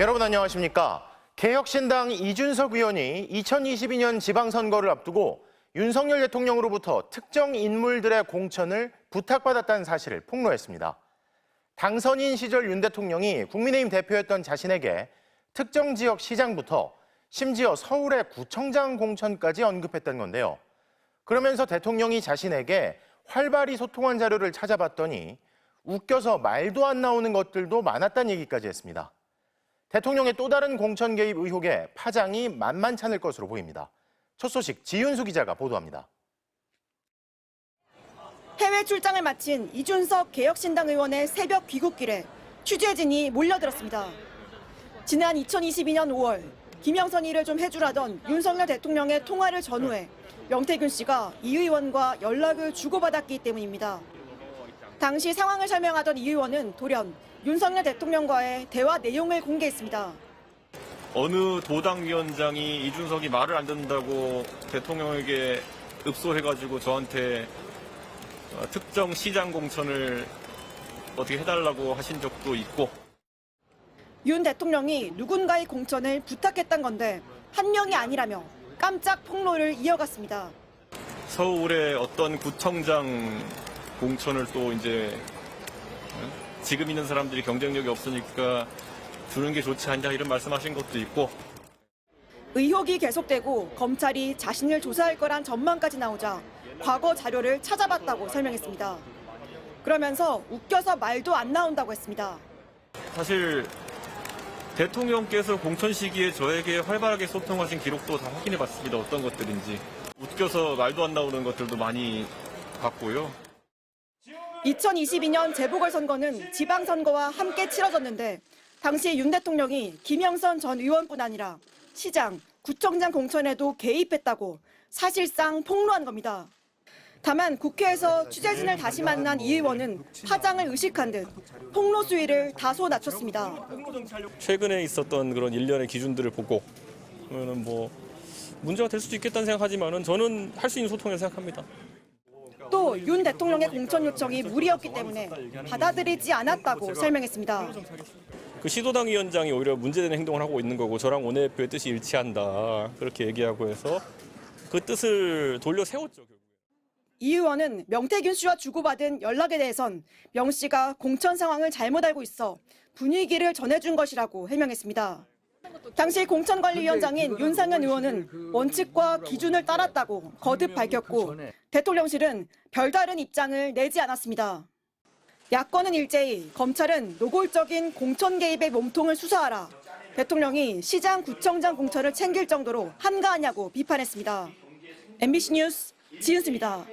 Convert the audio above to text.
여러분 안녕하십니까? 개혁신당 이준석 의원이 2022년 지방선거를 앞두고 윤석열 대통령으로부터 특정 인물들의 공천을 부탁받았다는 사실을 폭로했습니다. 당선인 시절 윤 대통령이 국민의힘 대표였던 자신에게 특정 지역 시장부터 심지어 서울의 구청장 공천까지 언급했던 건데요. 그러면서 대통령이 자신에게 활발히 소통한 자료를 찾아봤더니 웃겨서 말도 안 나오는 것들도 많았다는 얘기까지 했습니다. 대통령의 또 다른 공천 개입 의혹에 파장이 만만찮을 것으로 보입니다. 첫 소식 지윤수 기자가 보도합니다. 해외 출장을 마친 이준석 개혁신당 의원의 새벽 귀국길에 취재진이 몰려들었습니다. 지난 2022년 5월 김영선 일을 좀 해주라던 윤석열 대통령의 통화를 전후해 명태균 씨가 이 의원과 연락을 주고받았기 때문입니다. 당시 상황을 설명하던 이 의원은 돌연 윤석열 대통령과의 대화 내용을 공개했습니다. 어느 도당위원장이 이준석이 말을 안 듣는다고 대통령에게 읍소해가지고 저한테 특정 시장 공천을 어떻게 해달라고 하신 적도 있고. 윤 대통령이 누군가의 공천을 부탁했던 건데 한 명이 아니라며 깜짝 폭로를 이어갔습니다. 서울의 어떤 구청장 공천을 또 이제 지금 있는 사람들이 경쟁력이 없으니까 주는 게 좋지 않냐 이런 말씀하신 것도 있고. 의혹이 계속되고 검찰이 자신을 조사할 거란 전망까지 나오자 과거 자료를 찾아봤다고 설명했습니다. 그러면서 웃겨서 말도 안 나온다고 했습니다. 사실 대통령께서 공천 시기에 저에게 활발하게 소통하신 기록도 다 확인해 봤습니다. 어떤 것들인지. 웃겨서 말도 안 나오는 것들도 많이 봤고요. 2022년 재보궐선거는 지방선거와 함께 치러졌는데 당시 윤 대통령이 김영선 전 의원뿐 아니라 시장, 구청장 공천에도 개입했다고 사실상 폭로한 겁니다. 다만 국회에서 취재진을 다시 만난 이 의원은 파장을 의식한 듯 폭로 수위를 다소 낮췄습니다. 최근에 있었던 그런 일련의 기준들을 보고 그러면 문제가 될 수도 있겠다는 생각하지만은 저는 할 수 있는 소통이라고 생각합니다. 또 윤 대통령의 공천 요청이 무리였기 때문에 받아들이지 않았다고 설명했습니다. 그 시도당 위원장이 오히려 문제되는 행동을 하고 있는 거고 저랑 원내대표의 뜻이 일치한다 그렇게 얘기하고 해서 그 뜻을 돌려 세웠죠. 이 의원은 명태균 씨와 주고받은 연락에 대해선 명 씨가 공천 상황을 잘못 알고 있어 분위기를 전해준 것이라고 해명했습니다. 당시 공천관리위원장인 윤상현 의원은 원칙과 기준을 따랐다고 거듭 밝혔고 대통령실은 별다른 입장을 내지 않았습니다. 야권은 일제히 검찰은 노골적인 공천 개입의 몸통을 수사하라, 대통령이 시장 구청장 공천을 챙길 정도로 한가하냐고 비판했습니다. MBC 뉴스 지은수입니다.